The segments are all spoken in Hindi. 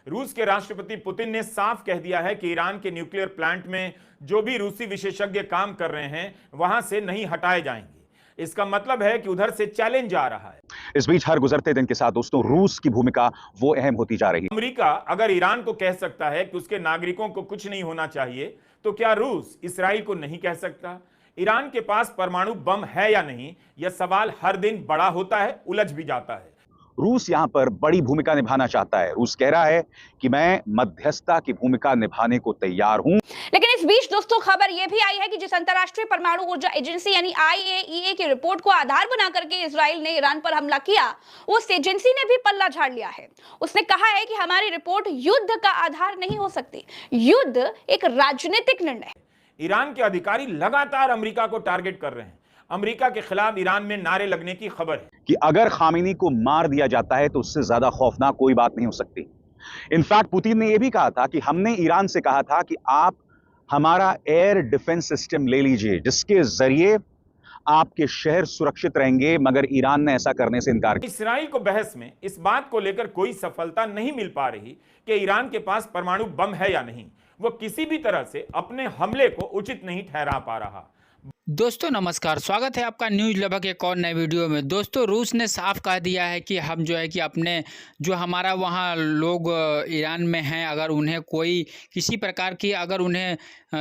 रूस के राष्ट्रपति पुतिन ने साफ कह दिया है कि ईरान के न्यूक्लियर प्लांट में जो भी रूसी विशेषज्ञ काम कर रहे हैं वहां से नहीं हटाए जाएंगे। इसका मतलब है कि उधर से चैलेंज आ रहा है। इस बीच हर गुजरते दिन के साथ दोस्तों रूस की भूमिका वो अहम होती जा रही है। अमेरिका अगर ईरान को कह सकता है कि उसके नागरिकों को कुछ नहीं होना चाहिए, तो क्या रूस इसराइल को नहीं कह सकता? ईरान के पास परमाणु बम है या नहीं, यह सवाल हर दिन बड़ा होता है, उलझ भी जाता है। रूस यहां पर बड़ी भूमिका निभाना चाहता है। रूस कह रहा है कि मैं मध्यस्थता की भूमिका निभाने को तैयार हूं। लेकिन इस बीच दोस्तों खबर यह भी आई है कि जिस अंतर्राष्ट्रीय परमाणु ऊर्जा एजेंसी यानी IAEA की रिपोर्ट को आधार बना करके इजराइल ने ईरान पर हमला किया, उस एजेंसी ने भी पल्ला झाड़ लिया है। उसने कहा है कि हमारी रिपोर्ट युद्ध का आधार नहीं हो सकती, युद्ध एक राजनीतिक निर्णय है। ईरान के अधिकारी लगातार अमेरिका को टारगेट कर रहे हैं। अमेरिका के खिलाफ ईरान में नारे लगने की खबर है कि अगर खामेनी को मार दिया जाता है तो उससे ज्यादा खौफनाक कोई बात नहीं हो सकती। इनफैक्ट पुतिन ने यह भी कहा था कि हमने ईरान से कहा था कि आप हमारा एयर डिफेंस सिस्टम ले लीजिए जिसके जरिए आपके शहर सुरक्षित रहेंगे, मगर ईरान ने ऐसा करने से इनकार किया। इसराइल को बहस में इस बात को लेकर कोई सफलता नहीं मिल पा रही कि ईरान के पास परमाणु बम है या नहीं। वो किसी भी तरह से अपने हमले को उचित नहीं ठहरा पा रहा। दोस्तों नमस्कार, स्वागत है आपका न्यूज़ लगभग एक और नए वीडियो में। दोस्तों रूस ने साफ कह दिया है कि हम जो है कि अपने जो हमारा वहाँ लोग ईरान में हैं, अगर उन्हें कोई किसी प्रकार की अगर उन्हें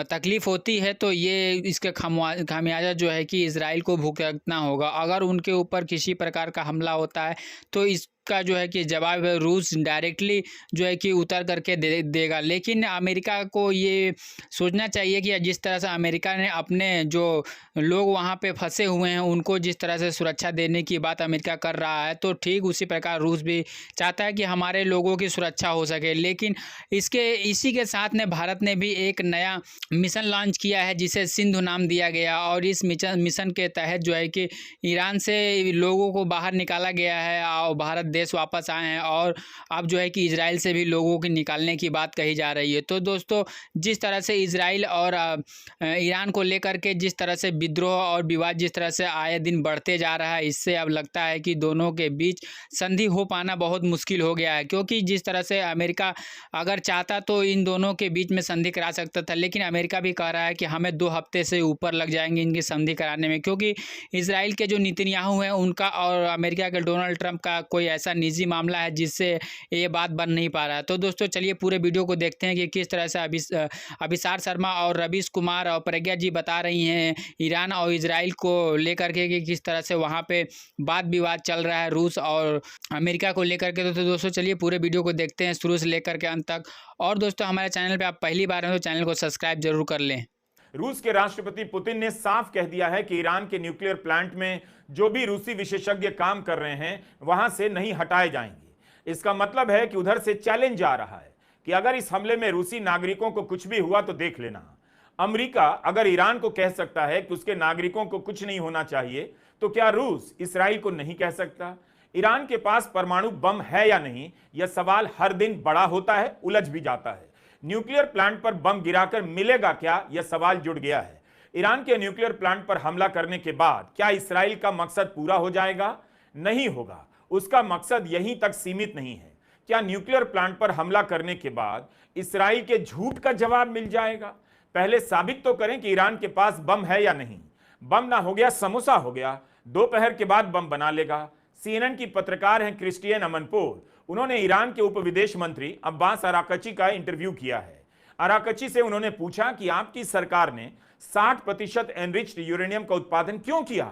तकलीफ़ होती है तो ये इसके खामियाजा जो है कि इजराइल को भुगतना होगा। अगर उनके ऊपर किसी प्रकार का हमला होता है तो इसका जो है कि जवाब रूस डायरेक्टली जो है कि उतर करके देगा। लेकिन अमेरिका को ये सोचना चाहिए कि जिस तरह से अमेरिका ने अपने जो लोग वहाँ पे फंसे हुए हैं उनको जिस तरह से सुरक्षा देने की बात अमेरिका कर रहा है, तो ठीक उसी प्रकार रूस भी चाहता है कि हमारे लोगों की सुरक्षा हो सके। लेकिन इसी के साथ ने भारत ने भी एक नया मिशन लॉन्च किया है जिसे सिंधु नाम दिया गया, और इस मिशन के तहत जो है कि ईरान से लोगों को बाहर निकाला गया है और भारत देश वापस आए हैं, और अब जो है कि इजराइल से भी लोगों को निकालने की बात कही जा रही है। तो दोस्तों जिस तरह से इजराइल और ईरान को लेकर के जिस तरह से विद्रोह और विवाद जिस तरह से आए दिन बढ़ते जा रहा है, इससे अब लगता है कि दोनों के बीच संधि हो पाना बहुत मुश्किल हो गया है। क्योंकि जिस तरह से अमेरिका अगर चाहता तो इन दोनों के बीच में संधि करा सकता था, लेकिन अमेरिका भी कह रहा है कि हमें 2 हफ्ते से ऊपर लग जाएंगे इनकी संधि कराने में, क्योंकि इजराइल के जो नेतन्याहू हैं उनका और अमेरिका के डोनाल्ड ट्रंप का कोई ऐसा निजी मामला है जिससे ये बात बन नहीं पा रहा है। तो दोस्तों चलिए पूरे वीडियो को देखते हैं कि किस तरह से अभिसार शर्मा और रवीश कुमार और प्रज्ञा जी बता रही हैं ईरान और इजराइल को लेकर के कि किस तरह से वहाँ पे वाद विवाद चल रहा है रूस और अमेरिका को लेकर के। तो दोस्तों चलिए पूरे वीडियो को देखते हैं शुरू से लेकर के अंत तक। और दोस्तों हमारे चैनल पे आप पहली बार हैं तो चैनल को सब्सक्राइब जरूर कर लें। रूस के राष्ट्रपति पुतिन ने साफ कह दिया है कि ईरान के न्यूक्लियर प्लांट में जो भी रूसी विशेषज्ञ काम कर रहे हैं वहां से नहीं हटाए जाएंगे। इसका मतलब है कि उधर से चैलेंज आ रहा है कि अगर इस हमले में रूसी नागरिकों को कुछ भी हुआ तो देख लेना। अमेरिका अगर ईरान को कह सकता है कि उसके नागरिकों को कुछ नहीं होना चाहिए, तो क्या रूस इसराइल को नहीं कह सकता? ईरान के पास परमाणु बम है या नहीं, यह सवाल हर दिन बड़ा होता है, उलझ भी जाता है। न्यूक्लियर प्लांट पर बम गिराकर मिलेगा क्या, यह सवाल जुड़ गया है। ईरान के न्यूक्लियर प्लांट पर हमला करने के बाद क्या इसराइल का मकसद पूरा हो जाएगा? नहीं होगा। उसका मकसद यहीं तक सीमित नहीं है। क्या न्यूक्लियर प्लांट पर हमला करने के बाद इसराइल के झूठ का जवाब मिल जाएगा? पहले साबित तो करें कि ईरान के पास बम है या नहीं। बम ना हो गया समोसा हो गया, दोपहर के बाद बम बना लेगा। CNN की पत्रकार हैं क्रिस्टियन अमनपोर, उन्होंने ईरान के उप विदेश मंत्री अब्बास अराकची का इंटरव्यू किया है। अराकची से उन्होंने पूछा कि आपकी सरकार ने 60% एनरिच्ड यूरेनियम का उत्पादन क्यों किया?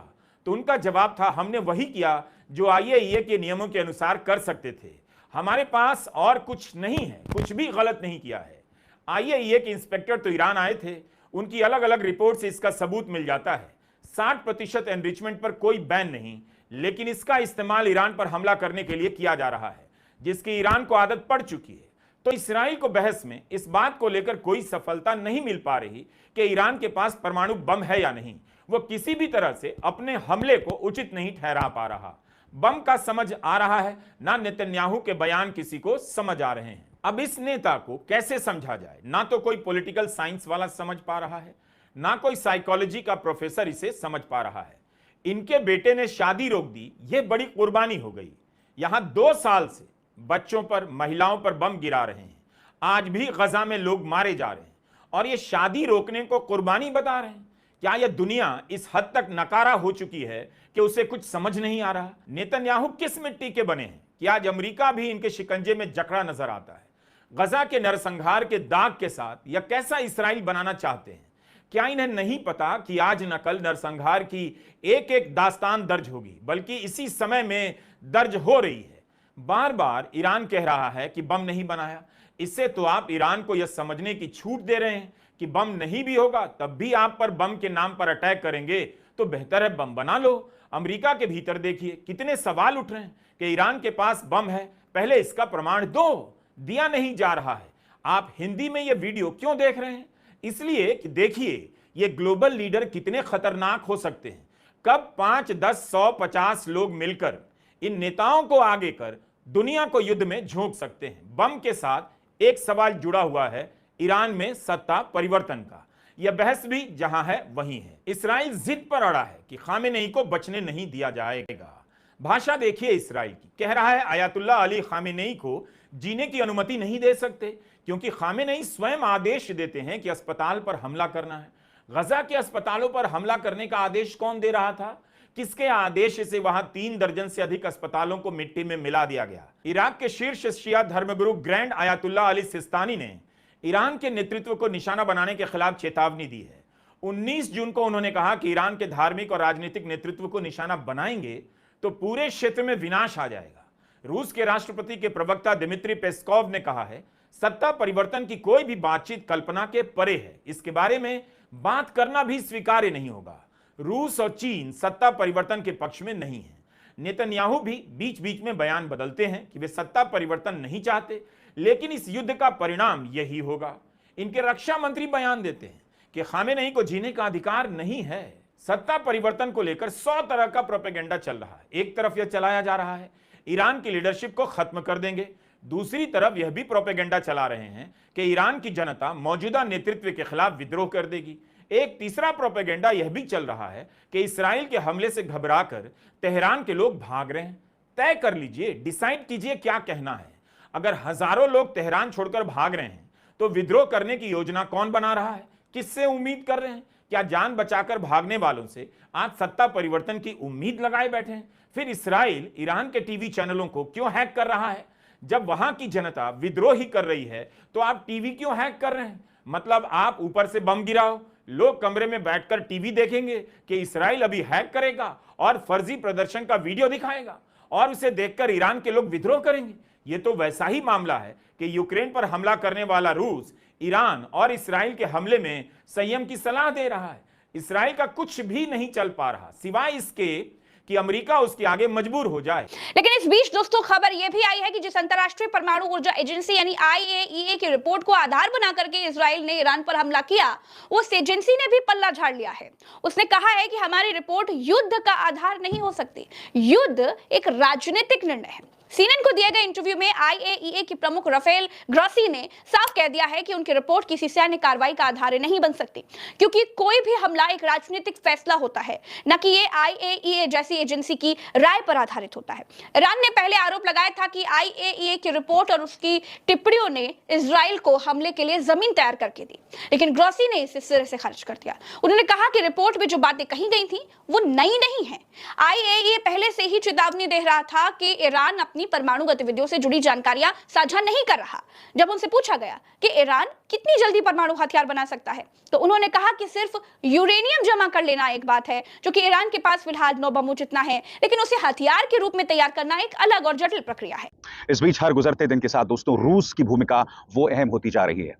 तो उनका जवाब था, हमने वही किया जो IAEA के नियमों के अनुसार कर सकते थे। हमारे पास और कुछ नहीं है, कुछ भी गलत नहीं किया है। IAEA के इंस्पेक्टर तो ईरान आए थे, उनकी अलग अलग रिपोर्ट से इसका सबूत मिल जाता है। 60% एनरिचमेंट पर कोई बैन नहीं, लेकिन इसका इस्तेमाल ईरान पर हमला करने के लिए किया जा रहा है, जिसकी ईरान को आदत पड़ चुकी है। तो इसराइल को बहस में इस बात को लेकर कोई सफलता नहीं मिल पा रही कि ईरान के पास परमाणु बम है या नहीं। वो किसी भी तरह से अपने हमले को उचित नहीं ठहरा पा रहा। बम का समझ आ रहा है ना, नेतन्याहू के बयान किसी को समझ आ रहे हैं। अब इस नेता को कैसे समझा जाए? ना तो कोई पॉलिटिकल साइंस वाला समझ पा रहा है, ना कोई साइकोलॉजी का प्रोफेसर इसे समझ पा रहा है। इनके बेटे ने शादी रोक दी, यह बड़ी कुर्बानी हो गई। यहां 2 साल से बच्चों पर, महिलाओं पर बम गिरा रहे हैं। आज भी गजा में लोग मारे जा रहे हैं और ये शादी रोकने को कुर्बानी बता रहे हैं। क्या यह दुनिया इस हद तक नकारा हो चुकी है कि उसे कुछ समझ नहीं आ रहा? नेतन्याहू किस मिट्टी के बने हैं कि आज अमेरिका भी इनके शिकंजे में जकड़ा नजर आता है? गजा के नरसंहार के दाग के साथ यह कैसा इसराइल बनाना चाहते हैं? क्या इन्हें नहीं पता कि आज न कल नरसंहार की एक एक दास्तान दर्ज होगी, बल्कि इसी समय में दर्ज हो रही है। बार बार ईरान कह रहा है कि बम नहीं बनाया। इससे तो आप ईरान को यह समझने की छूट दे रहे हैं कि बम नहीं भी होगा तब भी आप पर बम के नाम पर अटैक करेंगे, तो बेहतर है बम बना लो। अमेरिका के भीतर देखिए कितने सवाल उठ रहे हैं कि ईरान के पास बम है, पहले इसका प्रमाण दो। दिया नहीं जा रहा है। आप हिंदी में यह वीडियो क्यों देख रहे हैं? इसलिए कि देखिए ये ग्लोबल लीडर कितने खतरनाक हो सकते हैं। कब 5, 10, 100, 50 लोग मिलकर इन नेताओं को आगे कर दुनिया को युद्ध में झोंक सकते हैं। बम के साथ एक सवाल जुड़ा हुआ है ईरान में सत्ता परिवर्तन का। यह बहस भी जहां है वहीं है। इसराइल जिद पर अड़ा है कि खामेनेई को बचने नहीं दिया जाएगा। भाषा देखिए इसराइल की, कह रहा है अयातुल्ला अली खामेनेई को जीने की अनुमति नहीं दे सकते, क्योंकि खामेनेई स्वयं आदेश देते हैं कि अस्पताल पर हमला करना है। गजा के अस्पतालों पर हमला करने का आदेश कौन दे रहा था? किसके आदेश से वहां 3 दर्जन से अधिक अस्पतालों को मिट्टी में मिला दिया गया? इराक के शीर्ष शिया धर्मगुरु ग्रैंड अयातुल्ला अली सिस्तानी ने ईरान के नेतृत्व को निशाना बनाने के खिलाफ चेतावनी दी है। 19 जून को उन्होंने कहा कि ईरान के धार्मिक और राजनीतिक नेतृत्व को निशाना बनाएंगे तो पूरे क्षेत्र में विनाश आ जाएगा। रूस के राष्ट्रपति के प्रवक्ता दिमित्री पेस्कोव ने कहा है, सत्ता परिवर्तन की कोई भी बातचीत कल्पना के परे है। इसके बारे में बात करना भी स्वीकार्य नहीं होगा। रूस और चीन सत्ता परिवर्तन के पक्ष में नहीं है। नेतन्याहू भी बीच बीच में बयान बदलते हैं कि वे सत्ता परिवर्तन नहीं चाहते, लेकिन इस युद्ध का परिणाम यही होगा। इनके रक्षा मंत्री बयान देते हैं कि खामेनेई को जीने का अधिकार नहीं है। सत्ता परिवर्तन को लेकर 100 तरह का प्रोपेगेंडा चल रहा है। एक तरफ यह चलाया जा रहा है ईरान की लीडरशिप को खत्म कर देंगे, दूसरी तरफ यह भी प्रोपेगेंडा चला रहे हैं कि ईरान की जनता मौजूदा नेतृत्व के खिलाफ विद्रोह कर देगी। एक तीसरा प्रोपेगेंडा यह भी चल रहा है कि इसराइल के हमले से घबराकर तेहरान के लोग भाग रहे हैं। तय कर लीजिए, डिसाइड कीजिए क्या कहना है। अगर हजारों लोग तेहरान छोड़कर भाग रहे हैं तो विद्रोह करने की योजना कौन बना रहा है? किससे उम्मीद कर रहे हैं? क्या जान बचाकर भागने वालों से आज सत्ता परिवर्तन की उम्मीद लगाए बैठे हैं? फिर इसराइल ईरान के टीवी चैनलों को क्यों हैक कर रहा है? जब वहां की जनता विद्रोह ही कर रही है तो आप टीवी क्यों हैक कर रहे हैं? मतलब आप ऊपर से बम गिराओ, लोग कमरे में बैठकर टीवी देखेंगे कि इसराइल अभी हैक करेगा और फर्जी प्रदर्शन का वीडियो दिखाएगा और उसे देखकर ईरान के लोग विद्रोह करेंगे। यह तो वैसा ही मामला है कि यूक्रेन पर हमला करने वाला रूस ईरान और इसराइल के हमले में संयम की सलाह दे रहा है। इसराइल का कुछ भी नहीं चल पा रहा सिवाय इसके कि अमेरिका उसके आगे मजबूर हो जाए। लेकिन इस बीच दोस्तों खबर यह भी आई है कि जिस अंतरराष्ट्रीय परमाणु ऊर्जा एजेंसी यानी IAEA की रिपोर्ट को आधार बना करके इजराइल ने ईरान पर हमला किया, उस एजेंसी ने भी पल्ला झाड़ लिया है। उसने कहा है कि हमारी रिपोर्ट युद्ध का आधार नहीं हो सकती। युद्ध एक राजनीतिक निर्णय है। CNN को दिए गए इंटरव्यू में IAEA के प्रमुख राफेल ग्रॉसी ने साफ कह दिया है कि उनकी रिपोर्ट किसी सैन्य कार्रवाई का आधार नहीं बन सकती, क्योंकि कोई भी हमला एक राजनीतिक फैसला होता है, न कि ये IAEA जैसी एजेंसी की राय पर आधारित होता है। ईरान ने पहले आरोप लगाया था कि IAEA की रिपोर्ट और उसकी टिप्पणियों ने इजराइल को हमले के लिए जमीन तैयार करके दी, लेकिन ग्रॉसी ने इसे सिरे से खारिज कर दिया। उन्होंने कहा कि रिपोर्ट में जो बातें कही गई थी वो नई नहीं है। IAEA पहले से ही चेतावनी दे रहा था कि ईरान अपनी परमाणु गतिविधियों से जुड़ी जानकारियां साझा नहीं कर रहा। जब उनसे पूछा गया कि ईरान कितनी जल्दी परमाणु हथियार बना सकता है, तो उन्होंने कहा कि सिर्फ यूरेनियम जमा कर लेना एक बात है, जो कि ईरान के पास फिलहाल 9 बमों जितना है, लेकिन उसे हथियार के रूप में तैयार करना एक अलग और जटिल प्रक्रिया है। इस बीच हर गुजरते दिन के साथ दोस्तों रूस की भूमिका वो अहम होती जा रही है।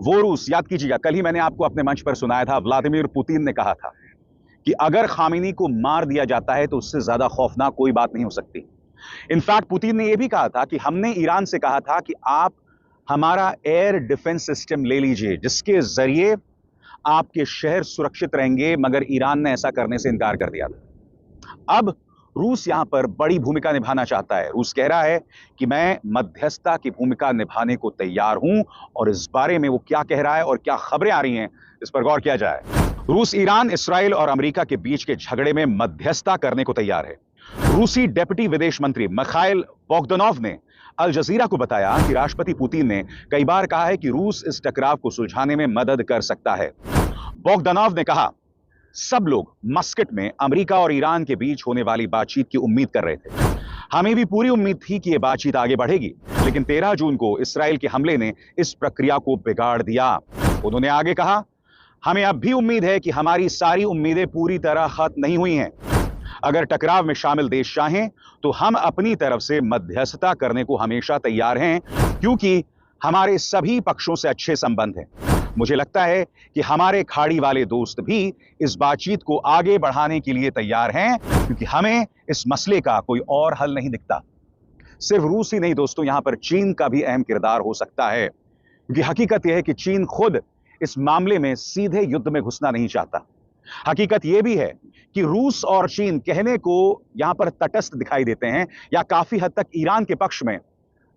वो रूस, याद कीजिएगा, कल ही मैंने आपको अपने मंच पर सुनाया था, व्लादिमीर पुतिन ने कहा था कि अगर खामेनी को मार दिया जाता है तो उससे ज्यादा खौफनाक कोई बात नहीं हो सकती। इनफैक्ट पुतिन ने यह भी कहा था कि हमने ईरान से कहा था कि आप हमारा एयर डिफेंस सिस्टम ले लीजिए, जिसके जरिए आपके शहर सुरक्षित रहेंगे, मगर ईरान ने ऐसा करने से इनकार कर दिया था। अब रूस यहां पर बड़ी भूमिका निभाना चाहता है। रूस कह रहा है कि मैं मध्यस्थता की भूमिका निभाने को तैयार हूं, और इस बारे में वो क्या कह रहा है और क्या खबरें आ रही हैं, इस पर गौर किया जाए। रूस ईरान, इसराइल और अमेरिका के बीच के झगड़े में मध्यस्थता करने को तैयार है। रूसी डेप्यूटी विदेश मंत्री मिखाइल बोगदनोव ने अल जजीरा को बताया कि राष्ट्रपति पुतिन ने कई बार कहा है कि रूस इस टकराव को सुलझाने में मदद कर सकता है। बोगदानोव ने कहा, सब लोग मस्कट में अमेरिका और ईरान के बीच होने वाली बातचीत की उम्मीद कर रहे थे। हमें भी पूरी उम्मीद थी कि यह बातचीत आगे बढ़ेगी, लेकिन 13 जून को इस्राएल के हमले ने इस प्रक्रिया को बिगाड़ दिया। उन्होंने आगे कहा, हमें अब भी उम्मीद है कि हमारी सारी उम्मीदें पूरी तरह खत्म नहीं हुई हैं। अगर टकराव में शामिल देश चाहें तो हम अपनी तरफ से मध्यस्थता करने को हमेशा तैयार हैं, क्योंकि हमारे सभी पक्षों से अच्छे संबंध हैं। मुझे लगता है कि हमारे खाड़ी वाले दोस्त भी इस बातचीत को आगे बढ़ाने के लिए तैयार हैं, क्योंकि हमें इस मसले का कोई और हल नहीं दिखता। सिर्फ रूस ही नहीं दोस्तों, यहां पर चीन का भी अहम किरदार हो सकता है, क्योंकि हकीकत यह है कि चीन खुद इस मामले में सीधे युद्ध में घुसना नहीं चाहता। हकीकत यह भी है कि रूस और चीन कहने को यहां पर तटस्थ दिखाई देते हैं या काफी हद तक ईरान के पक्ष में,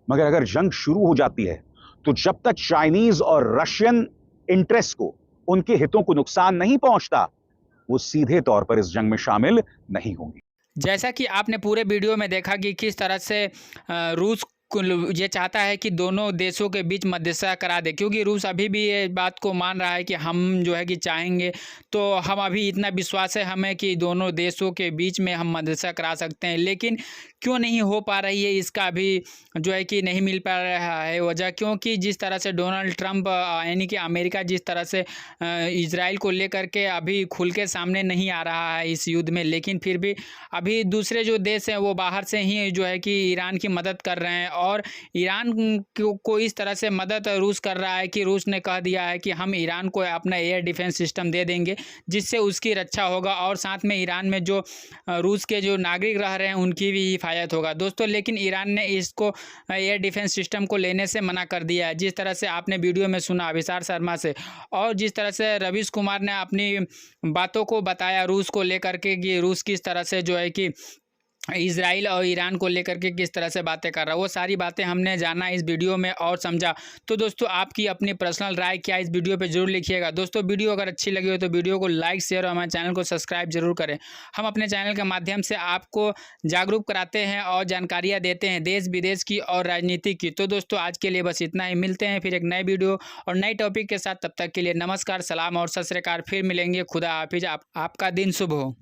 मगर अगर जंग शुरू हो जाती है तो जब तक चाइनीज और रशियन इंटरेस्ट को, उनके हितों को नुकसान नहीं पहुंचता, वो सीधे तौर पर इस जंग में शामिल नहीं होंगे। जैसा कि आपने पूरे वीडियो में देखा कि किस तरह से रूस ये चाहता है कि दोनों देशों के बीच मध्यस्थता करा दे, क्योंकि रूस अभी भी ये बात को मान रहा है कि हम जो है कि चाहेंगे तो हम अभी इतना विश्वास है हमें कि दोनों देशों के बीच में हम मध्यस्थता करा सकते हैं, लेकिन क्यों नहीं हो पा रही है इसका अभी जो है कि नहीं मिल पा रहा है वजह, क्योंकि जिस तरह से डोनाल्ड ट्रंप यानी कि अमेरिका जिस तरह से इजराइल को लेकर के अभी खुल के सामने नहीं आ रहा है इस युद्ध में, लेकिन फिर भी अभी दूसरे जो देश हैं वो बाहर से ही जो है कि ईरान की मदद कर रहे हैं, और ईरान को इस तरह से मदद रूस कर रहा है कि रूस ने कह दिया है कि हम ईरान को अपना एयर डिफेंस सिस्टम दे देंगे जिससे उसकी रक्षा होगा, और साथ में ईरान में जो रूस के जो नागरिक रह रहे हैं उनकी भी हिफाजत होगा दोस्तों। लेकिन ईरान ने इसको एयर डिफेंस सिस्टम को लेने से मना कर दिया है, जिस तरह से आपने वीडियो में सुना अभिसार शर्मा से, और जिस तरह से रवीश कुमार ने अपनी बातों को बताया रूस को लेकर के कि रूस किस तरह से जो है कि इजराइल और ईरान को लेकर के किस तरह से बातें कर रहा है, वो सारी बातें हमने जाना इस वीडियो में और समझा। तो दोस्तों आपकी अपनी पर्सनल राय क्या इस वीडियो पे जरूर लिखिएगा। दोस्तों वीडियो अगर अच्छी लगी हो तो वीडियो को लाइक शेयर और हमारे चैनल को सब्सक्राइब जरूर करें। हम अपने चैनल के माध्यम से आपको जागरूक कराते हैं और जानकारियाँ देते हैं देश विदेश की और राजनीति की। तो दोस्तों आज के लिए बस इतना ही, मिलते हैं फिर एक नए वीडियो और नए टॉपिक के साथ। तब तक के लिए नमस्कार, सलाम और सत श्री अकाल। फिर मिलेंगे, खुदा हाफिज। आपका दिन शुभ हो।